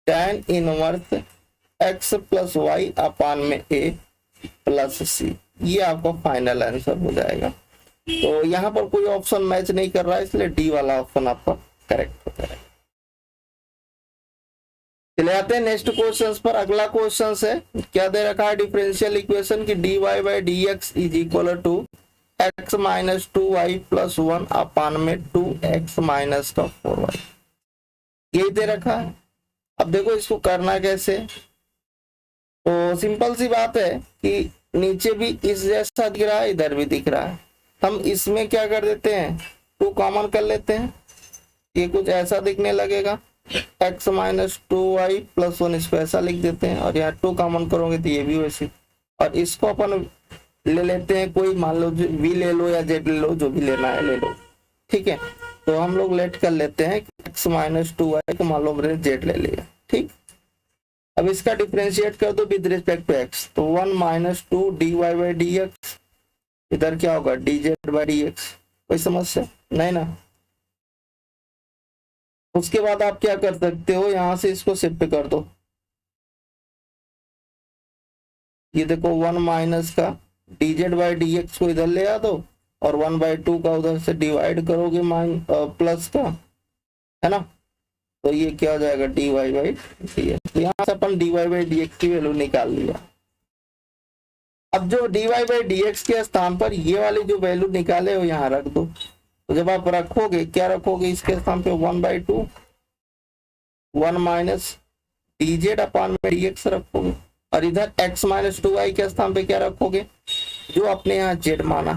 tan inverse x plus y upon में a प्लस सी। ये आपका फाइनल आंसर हो जाएगा। तो यहाँ पर कोई ऑप्शन मैच नहीं कर रहा है, इसलिए डी वाला ऑप्शन आपका करेक्ट हो जाएगा। चले आते हैं नेक्स्ट क्वेश्चन पर। अगला क्वेश्चन है, क्या दे रखा है डिफरेंशियल इक्वेशन की dy by d x is equal to x minus 2y plus 1 upon में 2x माइनस का 4y, यही दे रखा है। अब देखो इसको करना कैसे, तो सिंपल सी बात है कि नीचे भी इस जैसा दिख रहा है, इधर भी दिख रहा है, हम इसमें क्या कर देते हैं 2 कॉमन कर लेते हैं, ये कुछ ऐसा दिखने लगेगा, x माइनस 2y प्लस 1 इसको ऐसा लिख देते हैं, और यहाँ 2 कॉमन करोगे तो ये भी वैसे, और इसको अपन ले लेते हैं कोई, मान लो v ले लो या z ले लो, जो भी लेना है ले लो, ठीक है। तो हम लोग लेट कर लेते हैं x माइनस 2y को मान लो हमने z ले लिया, ठीक। अब इसका डिफरेंशिएट कर दो विद रिस्पेक्ट टू x, तो 1 minus 2 dy by d x, इधर क्या होगा dz बाई डी एक्स। कोई समस्या नहीं ना। उसके बाद आप क्या कर सकते हो, यहां से इसको शिफ्ट कर दो, ये देखो 1 माइनस का dz बाई डी एक्स को इधर ले आ दो, और 1/2 का उधर से डिवाइड करोगे प्लस का, है ना, तो ये क्या हो जाएगा dy बाई डी एक्स। तो यहाँ से अपन dy बाई dx की वैल्यू निकाल लिया। अब जो dy बाई dx के स्थान पर ये वाली जो वैल्यू निकाले हो यहाँ रख दो। तो जब आप रखोगे, क्या रखोगे इसके स्थान पे, 1/2 1 माइनस dz अपान में dx रखोगे, और इधर x माइनस 2y के स्थान पे क्या रखोगे, जो अपने यहाँ z माना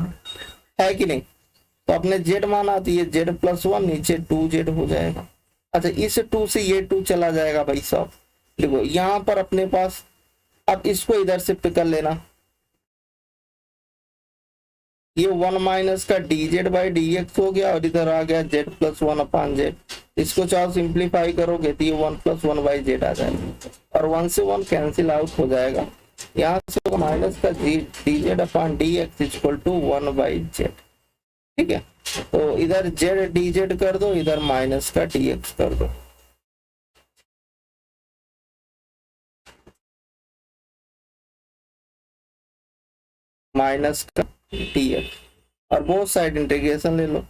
है कि नहीं। तो अपने z माना तो ये z+1 नीचे 2z हो जाएगा। अच्छा, इस 2 से ये 2 चला जाएगा भाई साहब। देखो यहाँ पर अपने पास, अब इसको इधर शिफ्ट कर लेना, ये 1 माइनस का dz बाई dx हो गया, और इधर आ गया z+1 अपान z। इसको चाहो सिंप्लीफाई करोगे तो ये 1+1 बाई z आ जाएगा, और 1 से 1 कैंसिल आउट हो जाएगा। यहाँ से माइनस का dz upon dx equal to 1 by z। ठीक है, तो इधर z dz कर दो, इधर माइनस का dx कर दो। माइनस का dx, और बोथ साइड इंटीग्रेशन ले लो,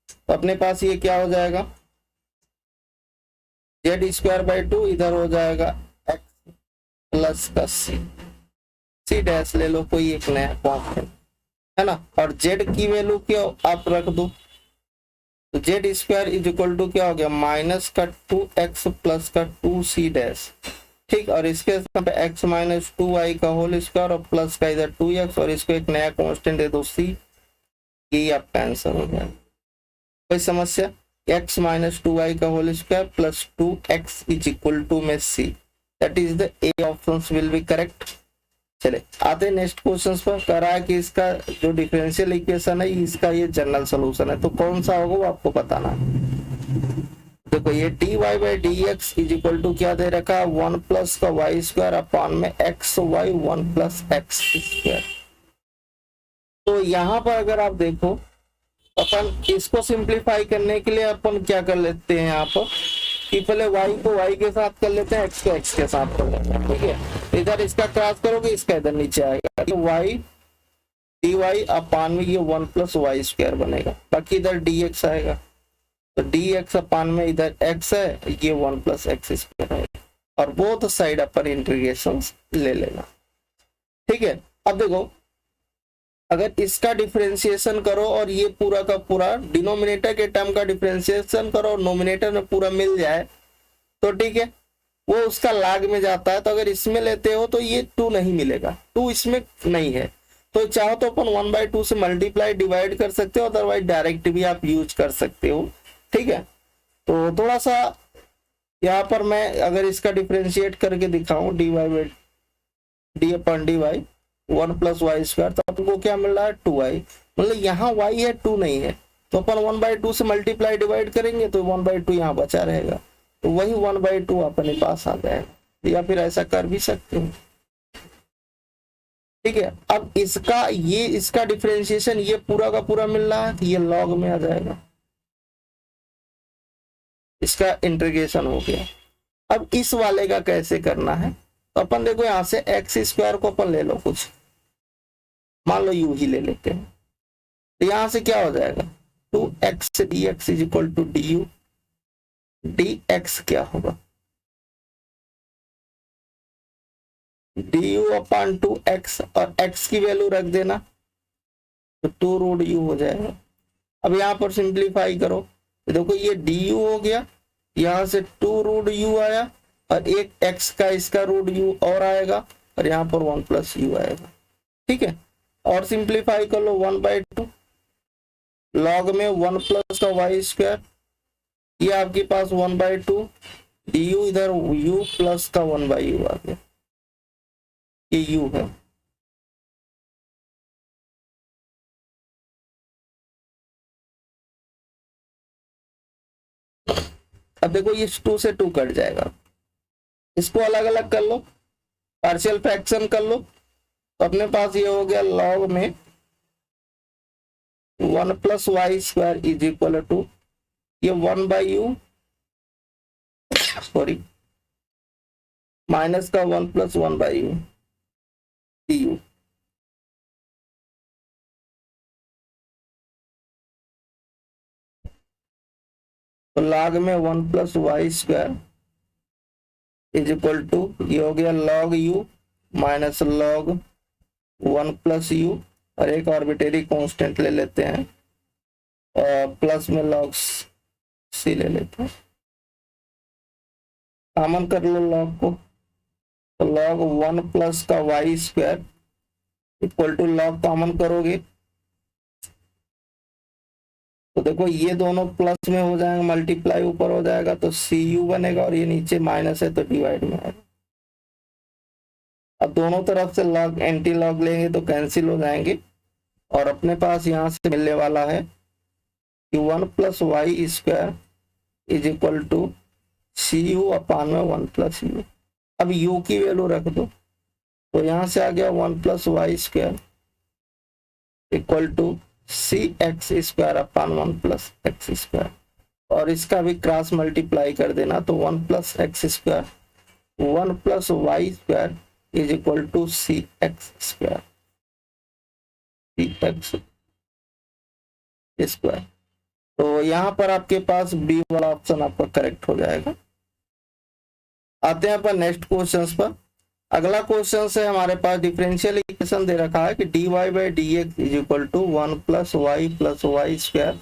तो अपने पास ये क्या हो जाएगा, z²/2, इधर हो जाएगा x प्लस का c डैश ले लो, कोई एक नया कांस्टेंट है ना, और z की वैल्यू क्या आप रख दो। तो z² इज इक्वल टू क्या हो गया, माइनस का 2x प्लस का 2c डैश। ठीक, और इसके पे x माइनस 2y का होल स्क्वायर, और प्लस का इधर 2x, और इसको एक नया कांस्टेंट दे दो c। ये आपका आंसर हो गया। कोई समस्या, x माइनस 2y का whole square plus 2x is equal to में c, that is the A option will be correct. चले आते नेक्स्ट क्वेश्चन पर। कह रहा है कि इसका जो डिफरेंशियल इक्वेशन है इसका ये जनरल सॉल्यूशन है, तो कौन सा होगा वो आपको बताना है। देखो ये dy by dx is equal to क्या दे रखा है, 1 प्लस का वाई स्क्वायर अपान में x y 1 plus x square. तो यहाँ पर अगर आप देखो, अपन इसको सिंप्लीफाई करने के लिए अपन क्या कर लेते हैं यहाँ पर, कि पहले y को y के साथ कर लेते हैं, x को x के साथ कर लेते हैं। ठीक है, इधर इसका क्रॉस करोगे, इसका इधर नीचे आएगा, तो y dy अपान में ये 1 प्लस वाई स्क्वायर बनेगा, बाकी इधर dx आएगा, तो dx अपान में इधर x है, ये 1 प्लस एक्स स्क्वायर है, और बोथ साइड अपन इंटीग्रेशन ले लेना। ठीक है, अब देखो अगर इसका डिफरेंशिएशन करो और ये पूरा का पूरा डिनोमिनेटर के टर्म का डिफरेंशिएशन करो और नोमिनेटर में पूरा मिल जाए तो ठीक है, वो उसका लाग में जाता है। तो अगर इसमें लेते हो तो ये 2 नहीं मिलेगा, 2 इसमें नहीं है, तो चाहो तो अपन 1/2 से मल्टीप्लाई डिवाइड कर सकते हो, अदरवाइज डायरेक्ट भी आप यूज कर सकते हो। ठीक है, तो थोड़ा सा यहाँ पर मैं अगर इसका डिफरेंशिएट करके दिखाऊं, dy बाई डी अपन dy 1 प्लस वाई स्क्वायर, तो आपको क्या मिल रहा है, 2y। मतलब यहाँ y है, 2 नहीं है, तो अपन 1/2 से मल्टीप्लाई डिवाइड करेंगे तो 1/2 यहाँ बचा रहेगा, तो वही 1/2 अपने पास आ जाएगा, या फिर ऐसा कर भी सकते हो। ठीक है, अब इसका डिफरेंशिएशन ये पूरा का पूरा मिल रहा है, तो ये लॉग में आ जाएगा, इसका इंटीग्रेशन हो गया। अब इस वाले का कैसे करना है, तो अपन देखो यहाँ से x² को अपन ले लो, कुछ मान लो u ही ले लेते हैं, तो यहां से क्या हो जाएगा, 2x dx is equal to du, dx क्या होगा, du अपान 2x, और x की वैल्यू रख देना, तो 2√u हो जाएगा। अब यहाँ पर सिंप्लीफाई करो, तो देखो ये du हो गया, यहाँ से 2√u आया, और एक x का इसका √u और आएगा, और यहाँ पर 1 प्लस u आएगा। ठीक है, और सिंप्लीफाई कर लो, 1/2 लॉग में 1 प्लस का वाई स्क्वायर, ये आपके पास 1/2 du, इधर u प्लस का 1/u आ गया, ये u है। अब देखो ये 2 से 2 कट जाएगा, इसको अलग अलग कर लो, पार्शियल फ्रैक्शन कर लो, तो अपने पास ये हो गया लॉग में 1 plus y square is equal to ये 1/u, सॉरी माइनस का 1 प्लस 1/u du। तो लॉग में 1 plus y square is equal to, ये हो गया log u minus log 1 plus u, और एक आर्बिट्रेरी कांस्टेंट ले लेते हैं और प्लस में log c ले लेते हैं, कॉमन कर लो log को, तो log 1 प्लस का y square equal to log common करोगे तो देखो ये दोनों प्लस में हो जाएंगे, मल्टीप्लाई ऊपर हो जाएगा तो सी यू बनेगा, और ये नीचे माइनस है तो डिवाइड में आएगा। अब दोनों तरफ से लॉग एंटी लॉग लेंगे तो कैंसिल हो जाएंगे, और अपने पास यहाँ से मिलने वाला है कि 1 plus y square is equal to c u upon में 1 प्लस यू। अब u की वैल्यू रख दो, तो यहाँ से आ गया 1 plus y square equal to c x square upon 1 plus x square, और इसका भी क्रॉस मल्टीप्लाई कर देना तो 1 plus x square 1 plus y square is equal to c x square, c x square. तो यहाँ पर आपके पास बी वाला ऑप्शन आपका करेक्ट हो जाएगा। आते हैं अपन नेक्स्ट क्वेश्चन पर। अगला क्वेश्चन से हमारे पास डिफरेंशियल इक्वेशन दे रखा है कि dy by d x is equal to 1 plus y square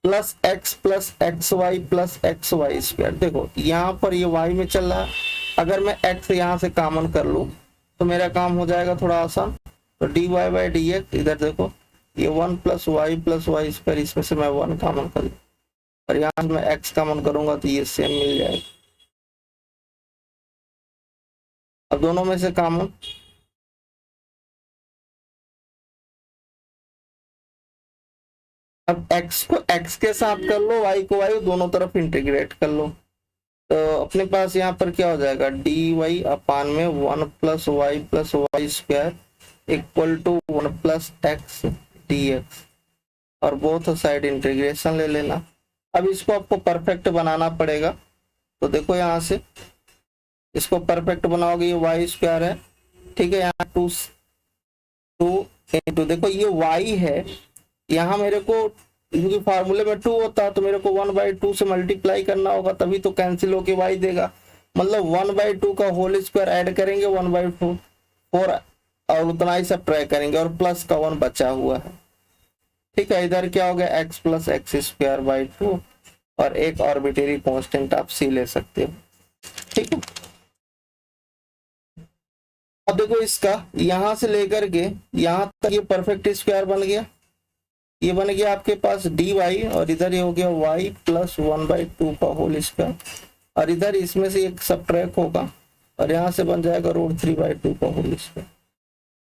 plus x y plus x y square. देखो यहाँ पर ये y में चल रहा है, अगर मैं x यहाँ से कॉमन कर लूँ तो मेरा काम हो जाएगा थोड़ा आसान। तो dy बाई डी एक्स, इधर देखो ये 1 प्लस वाई स्क्वायर, इसमें से मैं 1 कॉमन कर लूँ और यहाँ से मैं x कॉमन करूंगा तो ये सेम मिल जाएगा। अब दोनों में से कॉमन, अब x को x के साथ कर लो, y को y, दोनों तरफ इंटीग्रेट कर लो, तो अपने पास यहाँ पर क्या हो जाएगा डी वाई अपान में 1 plus y square equal to 1 plus x d x, और बोथ साइड इंटीग्रेशन ले लेना। अब इसको आपको परफेक्ट बनाना पड़ेगा, तो देखो यहाँ से इसको परफेक्ट बनाओगे, ये वाई स्क्वायर है, ठीक है, यहाँ टू इंटू, देखो ये y है, यहाँ मेरे को क्योंकि फार्मूले में 2 होता है तो मेरे को 1/2 से मल्टीप्लाई करना होगा, तभी तो कैंसिल होके y देगा, मतलब 1/2 का होल स्क्वायर ऐड करेंगे 1/4 और उतना ही सब ट्राई करेंगे, और प्लस का 1 बचा हुआ है, ठीक है। इधर क्या हो गया x plus x square by 2, और एक आर्बिट्रेरी कांस्टेंट आप c ले सकते हो, ठीक है। अब देखो इसका यहां से लेकर के यहां तक ये परफेक्ट स्क्वायर बन गया, ये बन गया आपके पास डी वाई, और इधर ये हो गया y प्लस 1/2 का होल स्क्वायर, और इधर इसमें से एक सबट्रैक्ट होगा और यहाँ से बन जाएगा √3/2 का होल स्क्वायर,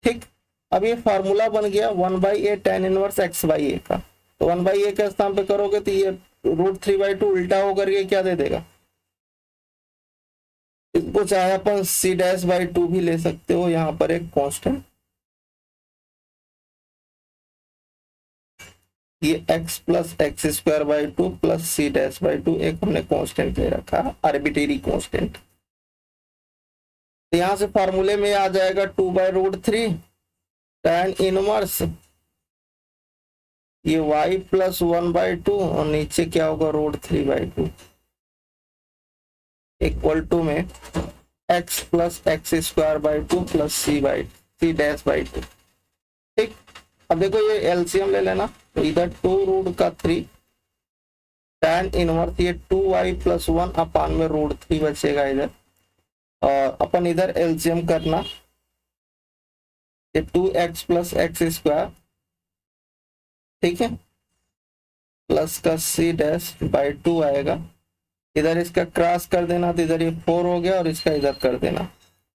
ठीक। अब ये फार्मूला बन गया 1/a tan इनवर्स x/a का, तो 1/a के स्थान पे करोगे तो ये √3/2 उल्टा होकर के क्या दे देगा, इसको चाहे अपन c'/2 भी ले सकते हो, यहाँ पर एक कांस्टेंट, ये x plus x square by 2 plus c'/2 एक हमने कांस्टेंट ले रखा है, आर्बिट्रेरी कांस्टेंट। तो यहाँ से फार्मूले में आ जाएगा 2/√3 tan इनवर्स ये y प्लस 1/2 और नीचे क्या होगा √3/2 इक्वल टू में x plus x square by 2 plus c'/2, ठीक। अब देखो ये एलसीएम ले लेना, तो इधर 2√3 tan इनवर्स ये 2y प्लस 1 अपान में √3 बचेगा इधर, और अपन इधर एलसीएम करना, ये 2x प्लस एक्स स्क्वायर, ठीक है, प्लस का c'/2 आएगा, इधर इसका क्रॉस कर देना तो इधर ये 4 हो गया, और इसका इधर कर देना,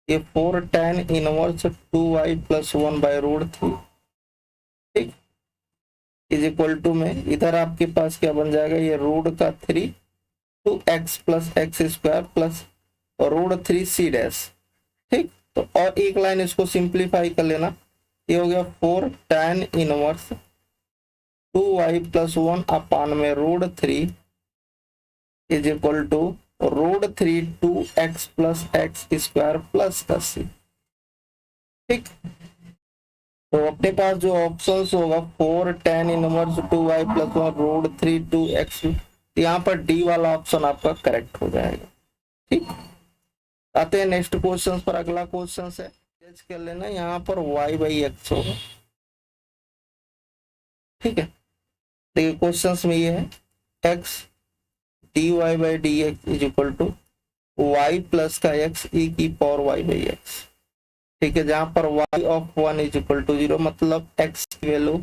ये 4 tan inverse 2y plus 1 by √3, ठीक, इज इक्वल टू में इधर आपके पास क्या बन जाएगा ये √3 2x plus x square plus √3 c', ठीक। तो और एक लाइन इसको सिंप्लीफाई कर लेना, ये हो गया 4 tan inverse 2y plus 1 upon में √3 is equal to √3 2x plus x square plus का c, ठीक। तो अपने पास जो ऑप्शंस होगा 4 tan inverse 2y plus 1 √3 2x, यहाँ पर डी वाला ऑप्शन आपका करेक्ट हो जाएगा, ठीक। आते हैं नेक्स्ट क्वेश्चन पर। अगला क्वेश्चन है, कर लेना यहाँ पर y बाई एक्स होगा। ठीक है, देखिए क्वेश्चन में ये है x dy by d x is equal to y plus का x e की पावर y बाई एक्स। ठीक है, जहां पर y of 1 is equal to 0, मतलब x की वैल्यू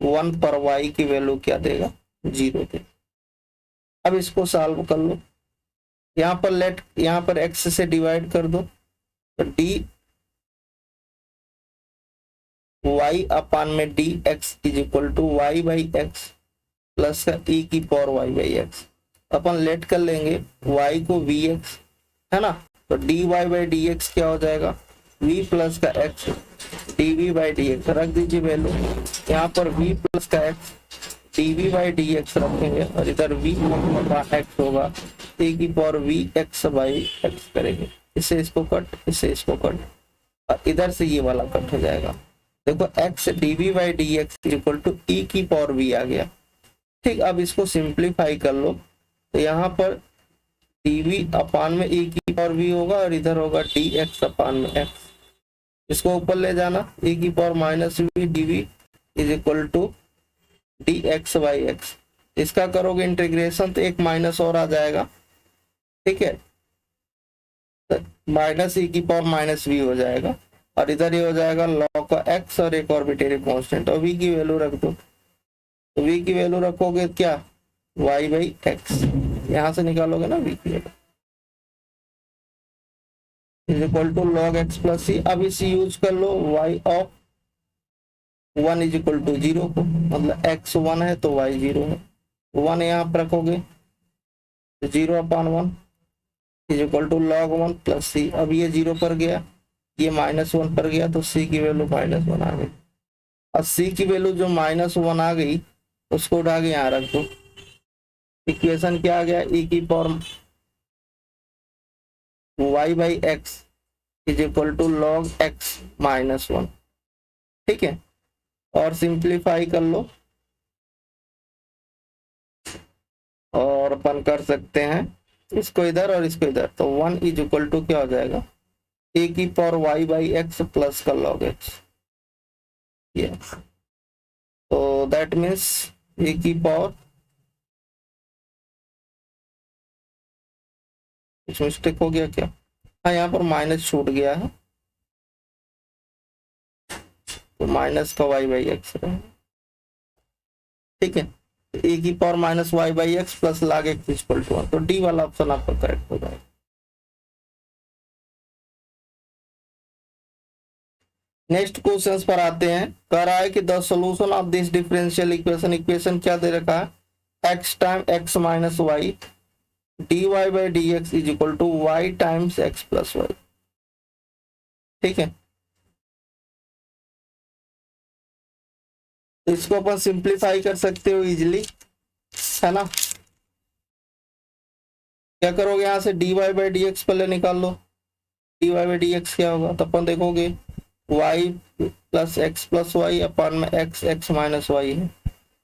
1 पर y की वैल्यू क्या देगा, 0 देगा। अब इसको सॉल्व कर लो, यहाँ पर यहाँ पर x से डिवाइड कर दो, तो डी y अपान में d x is equal to y by x plus का e की पावर y बाई एक्स। अपन लेट कर लेंगे y को vx, है ना, तो dy बाई डी एक्स क्या हो जाएगा, v प्लस का x dv by d x. रख दीजिए वैल्यू, यहाँ पर v प्लस का x dv by d x रखेंगे, और इधर v x होगा e की power v x by x करेंगे। इससे इसको कट, इससे इसको कट, और इधर से ये वाला कट हो जाएगा। देखो x dv by d x equal to e की पावर v आ गया। ठीक, अब इसको सिंप्लीफाई कर लो, तो यहाँ पर dv अपान में e की पावर v होगा, और इधर होगा dx अपान में x। इसको ऊपर ले जाना, e की power minus v dv is equal to dx by x। इसका करोगे इंटीग्रेशन तो एक माइनस और आ जाएगा। ठीक है, माइनस e की पावर माइनस v हो जाएगा, और इधर ये हो जाएगा log का x और एक आर्बिट्रेरी कांस्टेंट, और v की वैल्यू रख दो, तो v की वैल्यू रखोगे क्या, y बाई एक्स। यहां से निकालोगे ना v की value is equal to log x plus c. अब इसे यूज कर लो y of 1 is equal to 0 को, मतलब x 1 है तो y 0 है, 1 यहाँ पर रखोगे तो 0 upon 1 is equal to log 1 plus c. अब ये 0 पर गया, ये -1 पर गया, तो c की वैल्यू -1 आ गई। अब c की वैल्यू जो -1 आ गई उसको उठा के यहाँ रख दो। इक्वेशन क्या आ गया, e की power y by x is equal to log x -1। ठीक है, और सिंप्लीफाई कर लो, और अपन कर सकते हैं इसको इधर और इसको इधर, तो 1 इज इक्वल टू क्या हो जाएगा, a की power y by x plus का लॉग x। तो दैट मीन्स a की पावर, कुछ मिस्टेक हो गया क्या, हाँ यहाँ पर माइनस छूट गया है, तो माइनस का y बाई एक्स। ठीक है, a की power minus y by x plus log x equal to 1, तो डी वाला ऑप्शन आपका करेक्ट हो जाएगा। नेक्स्ट क्वेश्चंस पर आते हैं। कह रहा है कि the solution of this differential equation, equation क्या दे रखा है, x time x minus y dy by d x is equal to y times x plus y. ठीक है, तो इसको अपन सिंप्लीफाई कर सकते हो इजिली, है ना। क्या करोगे, यहाँ से dy बाई डी एक्स पहले निकाल लो, dy बाई डी एक्स क्या होगा, तो अपन देखोगे y plus x plus y upon में x माइनस वाई है,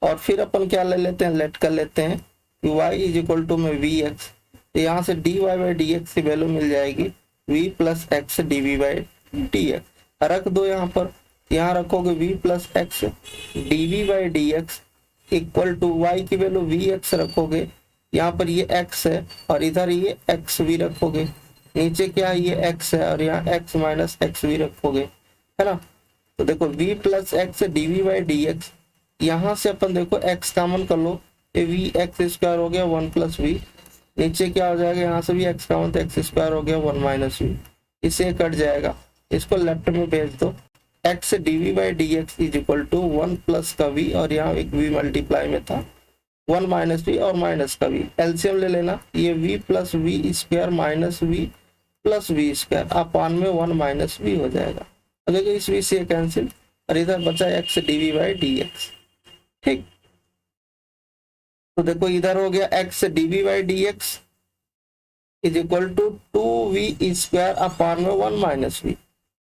और फिर अपन क्या ले लेते हैं, लेट कर लेते हैं कि y इज इक्वल टू में vx, तो यहाँ से dy बाई डी एक्स की वैल्यू मिल जाएगी v plus x dv by d x. रख दो यहाँ पर, यहाँ रखोगे v plus x dv by d x equal to y की वैल्यू vx रखोगे, यहाँ पर ये x है और इधर ये एक्स भी रखोगे, नीचे क्या है ये x है और यहाँ x माइनस एक्स भी रखोगे, है ना। तो देखो v plus x dv by d x, यहाँ से अपन देखो x कॉमन कर लो, ये v एक्स स्क्वायर हो गया 1 प्लस वी, नीचे क्या हो जाएगा, यहाँ से भी x कॉमन तो एक्स स्क्वायर हो गया 1 माइनस वी, इसे कट जाएगा, इसको लेफ्ट में भेज दो, x dv by d x is equal to 1 plus का v, और यहाँ एक v मल्टीप्लाई में था 1 माइनस वी और माइनस का v, एलसीएम ले लेना, ये v plus v square minus v plus v square upon में 1 माइनस वी हो जाएगा। अगर इस v से कैंसिल, और इधर बचा x dv by d x. ठीक, तो देखो इधर हो गया x dv by d x is equal to 2v square upon में 1 माइनस वी।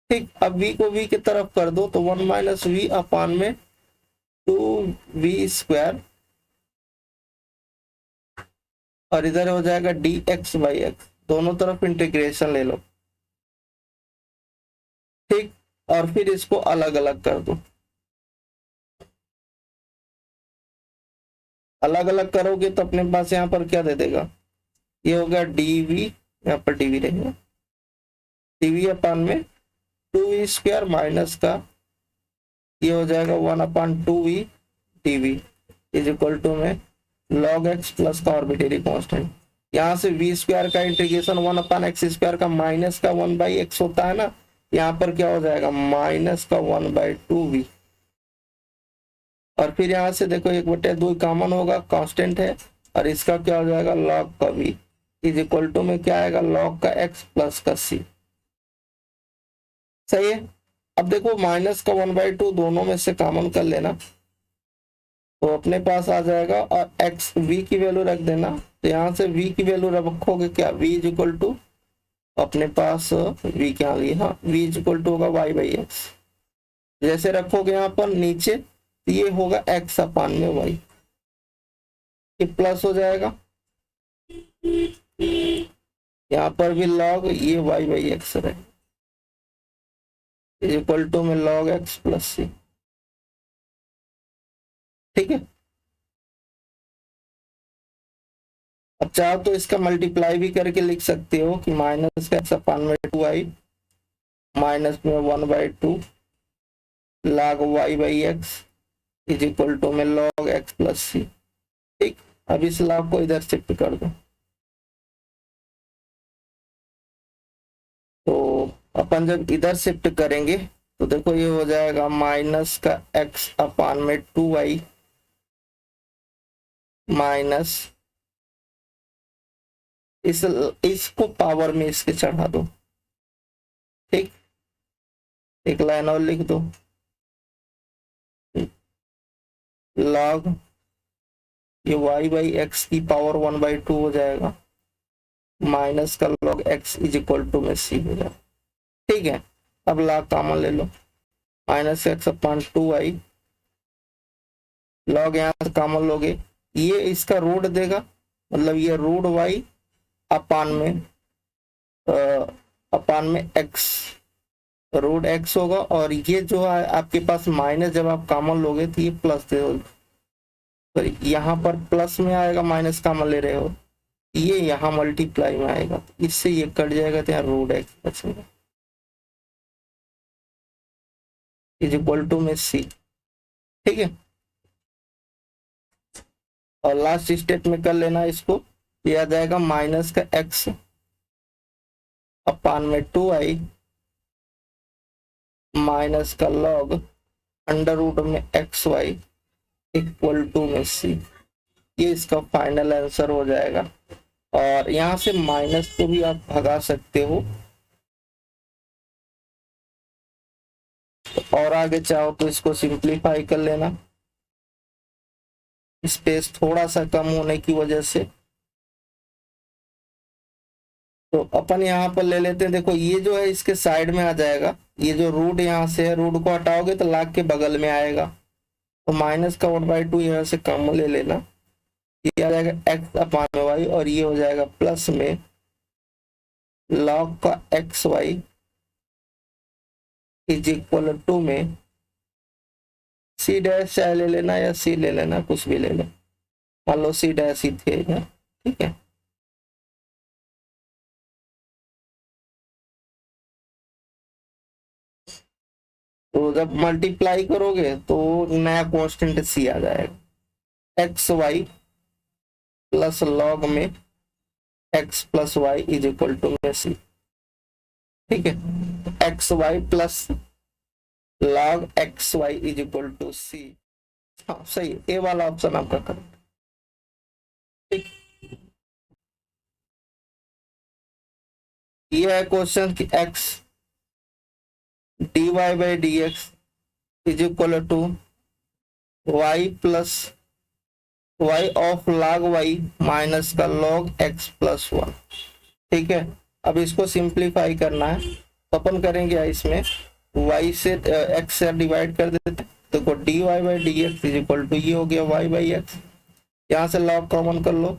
ठीक, अब v को v की तरफ कर दो, तो 1 माइनस वी अपान में 2v स्क्वायर, और इधर हो जाएगा dx बाई एक्स, दोनों तरफ इंटीग्रेशन ले लो, ठीक, और फिर इसको अलग अलग कर दो। अलग अलग करोगे तो अपने पास यहाँ पर क्या दे देगा, ये हो गया डीवी, यहाँ पर डीवी रहेगा, डीवी अपान में 2v स्क्वायर माइनस का ये हो जाएगा 1/2v dv is equal to में log x प्लस का आर्बिट्रेरी कांस्टेंट। यहाँ से v स्क्वायर का इंटीग्रेशन 1/x स्क्वायर का माइनस का 1/x होता है ना, यहाँ पर क्या हो जाएगा माइनस का 1/2v, और फिर यहाँ से देखो 1/2 कॉमन होगा, कांस्टेंट है, और इसका क्या हो जाएगा log का v इज इक्वल टू में क्या आएगा log का x प्लस का c। सही है। अब देखो माइनस का 1/2 दोनों में से कॉमन कर लेना, तो अपने पास आ जाएगा, और x v की वैल्यू रख देना, तो यहाँ से v की वैल्यू रखोगे क्या, v इज इक्वल टू अपने पास v क्या आ गई, हाँ v इज इक्वल टू होगा y/x, जैसे रखोगे यहाँ पर नीचे तो ये होगा x अपान में y, ये प्लस हो जाएगा, यहाँ पर भी log ये y/x रहेगा इज इक्वल टू में log x प्लस c, ठीक है। अब चाहो तो इसका मल्टीप्लाई भी करके लिख सकते हो कि माइनस का x अपान में 2i माइनस में 1/2 log y/x is equal to में log x प्लस c, ठीक। अब इस log को इधर शिफ्ट कर दो, तो अपन जब इधर शिफ्ट करेंगे तो देखो ये हो जाएगा माइनस का x अपान में 2i माइनस इसको पावर में इसके चढ़ा दो, ठीक, एक लाइन और लिख दो, log ये y/x की पावर 1/2 हो जाएगा, माइनस का log x is equal to में c हो जाएगा, ठीक है। अब log कॉमन ले लो, माइनस x अपान 2i, log यहाँ से कॉमन लोगे, ये इसका रूट देगा, मतलब ये रूट y अपान में x, रूट x होगा, और ये जो है आपके पास माइनस जब आप कॉमन लोगे तो ये प्लस दे, तो यहाँ पर प्लस में आएगा, माइनस कॉमन ले रहे हो, ये यहाँ मल्टीप्लाई में आएगा, इससे ये कट जाएगा तो यहाँ रूट x बचेगा इज इक्वल टू में c, ठीक है। और लास्ट स्टेप में कर लेना इसको, ये आ जाएगा माइनस का x अपान में 2i माइनस का log अंडर रूट में xy इक्वल टू में c, ये इसका फाइनल आंसर हो जाएगा। और यहाँ से माइनस को भी आप भगा सकते हो, और आगे चाहो तो इसको सिंप्लीफाई कर लेना, स्पेस थोड़ा सा कम होने की वजह से। तो अपन यहाँ पर ले लेते हैं, देखो ये जो है इसके साइड में आ जाएगा, ये जो रूट यहाँ से है, रूट को हटाओगे तो लाग के बगल में आएगा, तो माइनस का 1/2 यहाँ से कम ले लेना, ये आ जाएगा x अपान में y, और ये हो जाएगा प्लस में log का xy इज इक्वल टू में c डैश चाहे ले लेना या c ले लेना, कुछ भी ले लो, मान लो c डैश ही थे, ठीक है। तो जब मल्टीप्लाई करोगे तो नया कांस्टेंट c आ जाएगा, xy प्लस log में x plus y is equal to में c, ठीक है। xy plus log xy is equal to c, हाँ सही, ए वाला ऑप्शन आपका करेक्ट, ठीक। ये है क्वेश्चन कि x dy/dx is equal to y plus y of log y minus का log x प्लस 1, ठीक है। अब इसको सिंप्लीफाई करना है, तो अपन करेंगे इसमें y से x से डिवाइड कर देते हैं, देखो dy/dx इज इक्वल टू ये हो गया y/x, यहाँ से log कॉमन कर लो,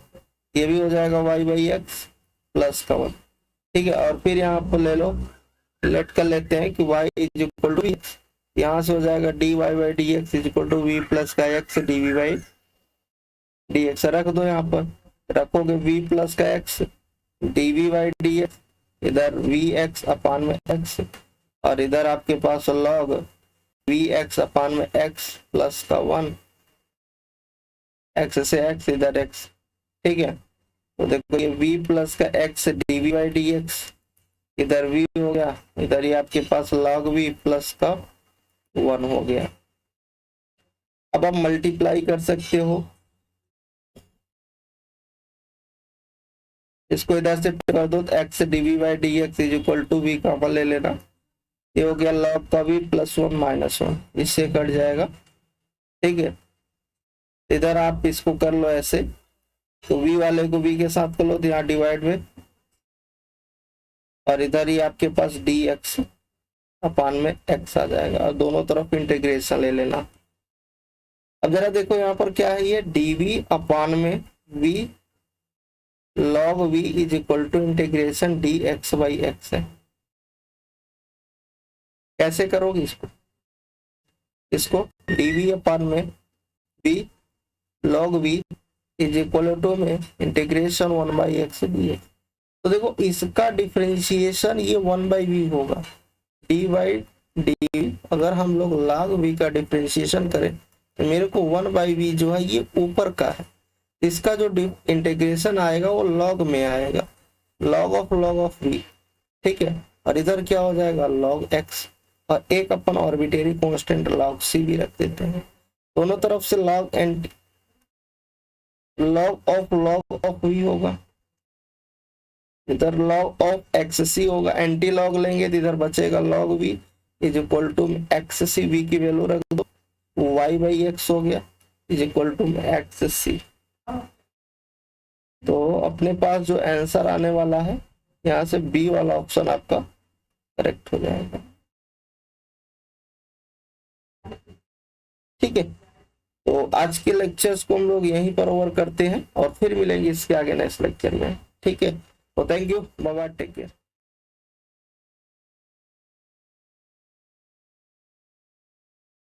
ये भी हो जाएगा y/x, प्लस का 1, ठीक है। और फिर यहाँ पर ले लो, लेट कर लेते हैं कि y इज इक्वल टू, यहाँ से हो जाएगा dy by d x is equal to v plus का x dv by d x. रख दो, यहाँ पर रखोगे v प्लस का x dv by d x, इधर वी एक्स अपान में x, और इधर आपके पास log वी एक्स अपान में x प्लस का 1, x से x इधर x, ठीक है। तो देखो ये v प्लस का x dv by d x, इधर v हो गया, इधर ये आपके पास log v प्लस का 1 हो गया। अब आप मल्टीप्लाई कर सकते हो, इसको इधर से कर दो तो x dv by d x is equal to v कहाँ पर ले लेना, ये हो गया log का v प्लस 1 माइनस 1, इससे कट जाएगा, ठीक है। इधर आप इसको कर लो ऐसे, तो v वाले को v के साथ कर लो तो यहाँ डिवाइड में, और इधर ही आपके पास dx अपान में x आ जाएगा, और दोनों तरफ इंटीग्रेशन ले लेना। अब जरा देखो यहाँ पर क्या है, ये dv अपान में v log v is equal to integration dx by x है। कैसे करोगे इसको dv अपान में v log v is equal to में इंटीग्रेशन 1 बाई एक्स dx। तो देखो इसका डिफरेंशिएशन ये 1 बाई वी होगा, डी बाई डी। अगर हम लोग log v का डिफरेंशिएशन करें तो मेरे को 1 बाई वी जो है ये ऊपर का है, इसका जो इंटीग्रेशन आएगा वो log में आएगा, log ऑफ v, ठीक है। और इधर क्या हो जाएगा log x, और एक अपन ऑर्बिटरी कांस्टेंट log c भी रख देते हैं, दोनों तरफ से log ऑफ v होगा, इधर log ऑफ xc होगा, एंटी लॉग लेंगे तो इधर बचेगा log v is equal to xc, v की वैल्यू रख दो, y बाई x हो गया इज इक्वल टू xc। तो अपने पास जो आंसर आने वाला है यहाँ से बी वाला ऑप्शन आपका करेक्ट हो जाएगा, ठीक है। तो आज के लेक्चर्स को हम लोग यहीं पर ओवर करते हैं और फिर मिलेंगे इसके आगे नेक्स्ट लेक्चर में, ठीक है। तो thank you, bye bye, take care.